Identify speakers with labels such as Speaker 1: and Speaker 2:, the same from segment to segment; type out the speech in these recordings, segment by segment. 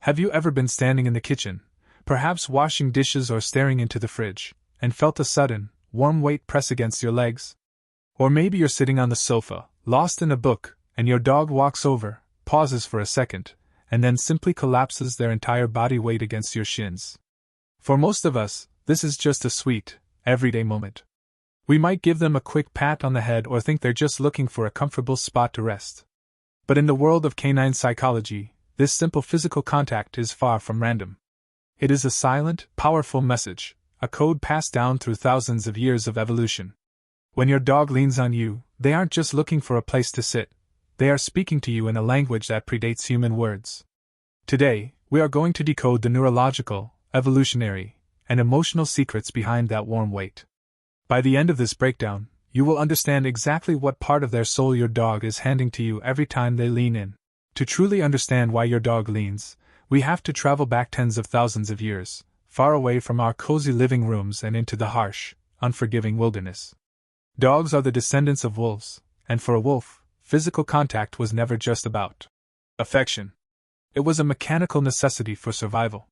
Speaker 1: Have you ever been standing in the kitchen, perhaps washing dishes or staring into the fridge, and felt a sudden, warm weight press against your legs? Or maybe you're sitting on the sofa, lost in a book, and your dog walks over, pauses for a second, and then simply collapses their entire body weight against your shins. For most of us, this is just a sweet, everyday moment. We might give them a quick pat on the head or think they're just looking for a comfortable spot to rest. But in the world of canine psychology, this simple physical contact is far from random. It is a silent, powerful message, a code passed down through thousands of years of evolution. When your dog leans on you, they aren't just looking for a place to sit. They are speaking to you in a language that predates human words. Today, we are going to decode the neurological, evolutionary, and emotional secrets behind that warm weight. By the end of this breakdown, you will understand exactly what part of their soul your dog is handing to you every time they lean in. To truly understand why your dog leans, we have to travel back tens of thousands of years, far away from our cozy living rooms and into the harsh, unforgiving wilderness. Dogs are the descendants of wolves, and for a wolf, physical contact was never just about affection. It was a mechanical necessity for survival.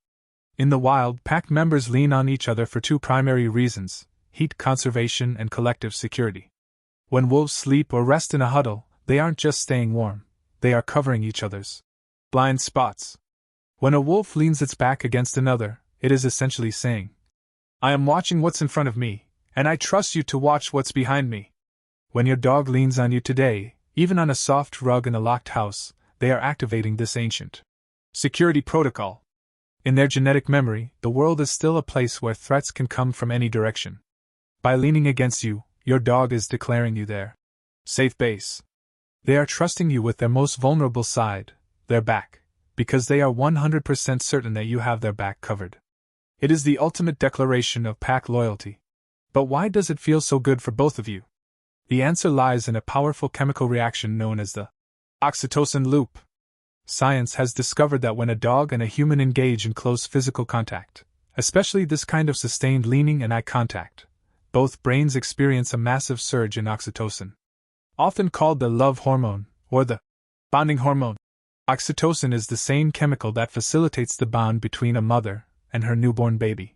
Speaker 1: In the wild, pack members lean on each other for two primary reasons: heat conservation and collective security. When wolves sleep or rest in a huddle, they aren't just staying warm, they are covering each other's blind spots. When a wolf leans its back against another, it is essentially saying, "I am watching what's in front of me, and I trust you to watch what's behind me." When your dog leans on you today, even on a soft rug in a locked house, they are activating this ancient security protocol. In their genetic memory, the world is still a place where threats can come from any direction. By leaning against you, your dog is declaring you their safe base. They are trusting you with their most vulnerable side, their back, because they are 100% certain that you have their back covered. It is the ultimate declaration of pack loyalty. But why does it feel so good for both of you? The answer lies in a powerful chemical reaction known as the oxytocin loop. Science has discovered that when a dog and a human engage in close physical contact, especially this kind of sustained leaning and eye contact, both brains experience a massive surge in oxytocin. Often called the love hormone, or the bonding hormone, oxytocin is the same chemical that facilitates the bond between a mother and her newborn baby.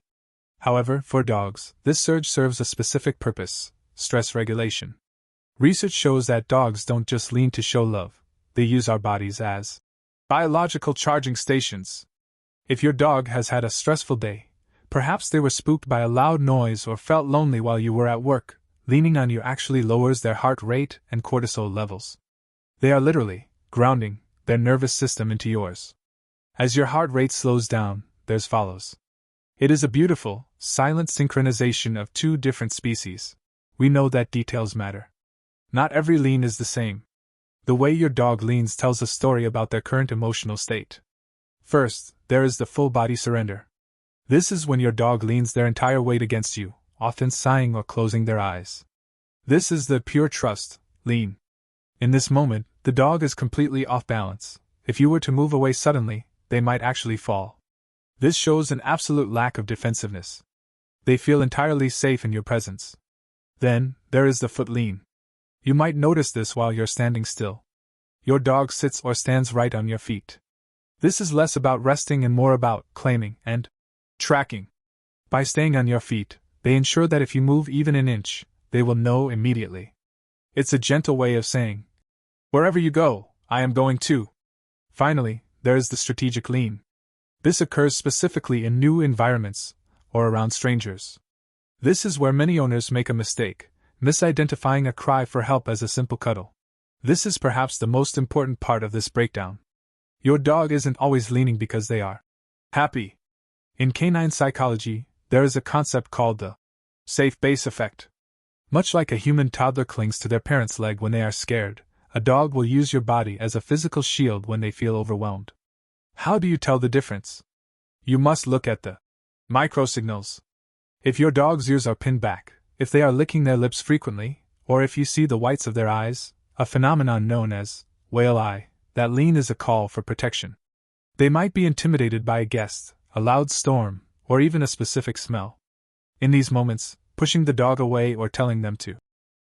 Speaker 1: However, for dogs, this surge serves a specific purpose: stress regulation. Research shows that dogs don't just lean to show love, they use our bodies as biological charging stations. If your dog has had a stressful day, perhaps they were spooked by a loud noise or felt lonely while you were at work, leaning on you actually lowers their heart rate and cortisol levels. They are literally grounding their nervous system into yours. As your heart rate slows down, theirs follows. It is a beautiful, silent synchronization of two different species. We know that details matter. Not every lean is the same. The way your dog leans tells a story about their current emotional state. First, there is the full body surrender. This is when your dog leans their entire weight against you, often sighing or closing their eyes. This is the pure trust lean. In this moment, the dog is completely off balance. If you were to move away suddenly, they might actually fall. This shows an absolute lack of defensiveness. They feel entirely safe in your presence. Then, there is the foot lean. You might notice this while you're standing still. Your dog sits or stands right on your feet. This is less about resting and more about claiming and tracking. By staying on your feet, they ensure that if you move even an inch, they will know immediately. It's a gentle way of saying, "Wherever you go, I am going too." Finally, there is the strategic lean. This occurs specifically in new environments, or around strangers. This is where many owners make a mistake, misidentifying a cry for help as a simple cuddle. This is perhaps the most important part of this breakdown. Your dog isn't always leaning because they are happy. In canine psychology, there is a concept called the safe base effect. Much like a human toddler clings to their parent's leg when they are scared, a dog will use your body as a physical shield when they feel overwhelmed. How do you tell the difference? You must look at the microsignals. If your dog's ears are pinned back, if they are licking their lips frequently, or if you see the whites of their eyes, a phenomenon known as whale eye, that lean is a call for protection. They might be intimidated by a guest, a loud storm, or even a specific smell. In these moments, pushing the dog away or telling them to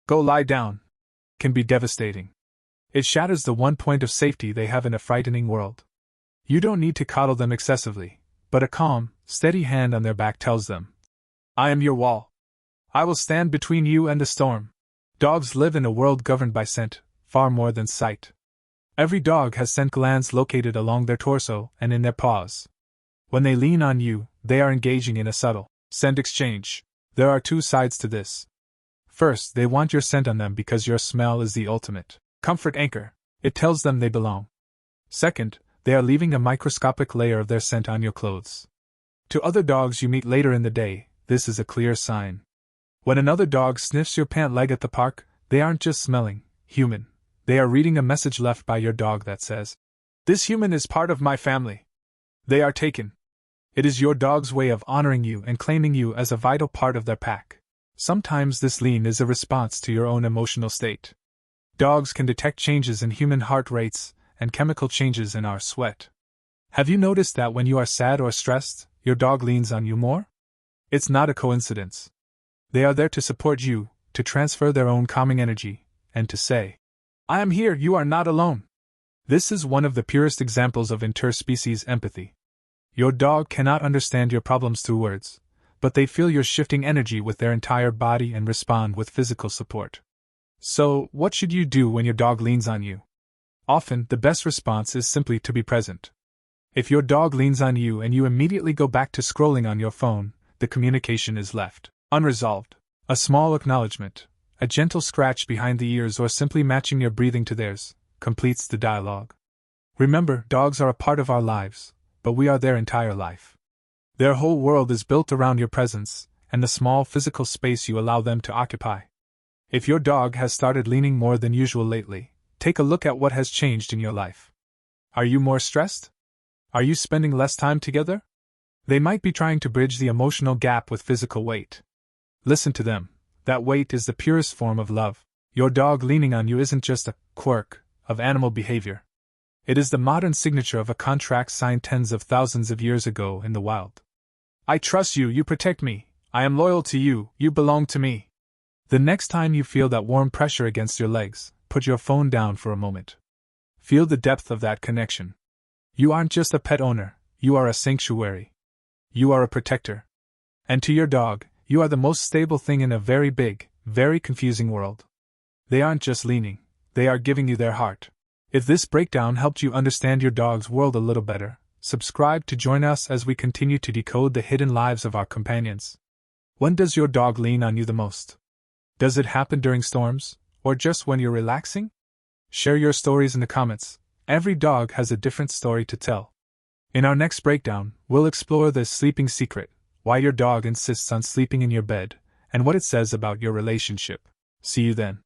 Speaker 1: go lie down can be devastating. It shatters the one point of safety they have in a frightening world. You don't need to coddle them excessively, but a calm, steady hand on their back tells them, I am your wall. I will stand between you and the storm. Dogs live in a world governed by scent, far more than sight. Every dog has scent glands located along their torso and in their paws. When they lean on you, they are engaging in a subtle scent exchange. There are two sides to this. First, they want your scent on them because your smell is the ultimate comfort anchor. It tells them they belong. Second, they are leaving a microscopic layer of their scent on your clothes. To other dogs you meet later in the day, this is a clear sign. When another dog sniffs your pant leg at the park, they aren't just smelling human. They are reading a message left by your dog that says, this human is part of my family. They are taken. It is your dog's way of honoring you and claiming you as a vital part of their pack. Sometimes this lean is a response to your own emotional state. Dogs can detect changes in human heart rates and chemical changes in our sweat. Have you noticed that when you are sad or stressed, your dog leans on you more? It's not a coincidence. They are there to support you, to transfer their own calming energy, and to say, I am here, you are not alone. This is one of the purest examples of interspecies empathy. Your dog cannot understand your problems through words, but they feel your shifting energy with their entire body and respond with physical support. So, what should you do when your dog leans on you? Often, the best response is simply to be present. If your dog leans on you and you immediately go back to scrolling on your phone, the communication is left unresolved. A small acknowledgement, a gentle scratch behind the ears, or simply matching your breathing to theirs, completes the dialogue. Remember, dogs are a part of our lives, but we are their entire life. Their whole world is built around your presence, and the small physical space you allow them to occupy. If your dog has started leaning more than usual lately, take a look at what has changed in your life. Are you more stressed? Are you spending less time together? They might be trying to bridge the emotional gap with physical weight. Listen to them. That weight is the purest form of love. Your dog leaning on you isn't just a quirk of animal behavior. It is the modern signature of a contract signed tens of thousands of years ago in the wild. I trust you, you protect me. I am loyal to you, you belong to me. The next time you feel that warm pressure against your legs, put your phone down for a moment. Feel the depth of that connection. You aren't just a pet owner, you are a sanctuary. You are a protector. And to your dog, you are the most stable thing in a very big, very confusing world. They aren't just leaning, they are giving you their heart. If this breakdown helped you understand your dog's world a little better, subscribe to join us as we continue to decode the hidden lives of our companions. When does your dog lean on you the most? Does it happen during storms, or just when you're relaxing? Share your stories in the comments. Every dog has a different story to tell. In our next breakdown, we'll explore the sleeping secret, why your dog insists on sleeping in your bed, and what it says about your relationship. See you then.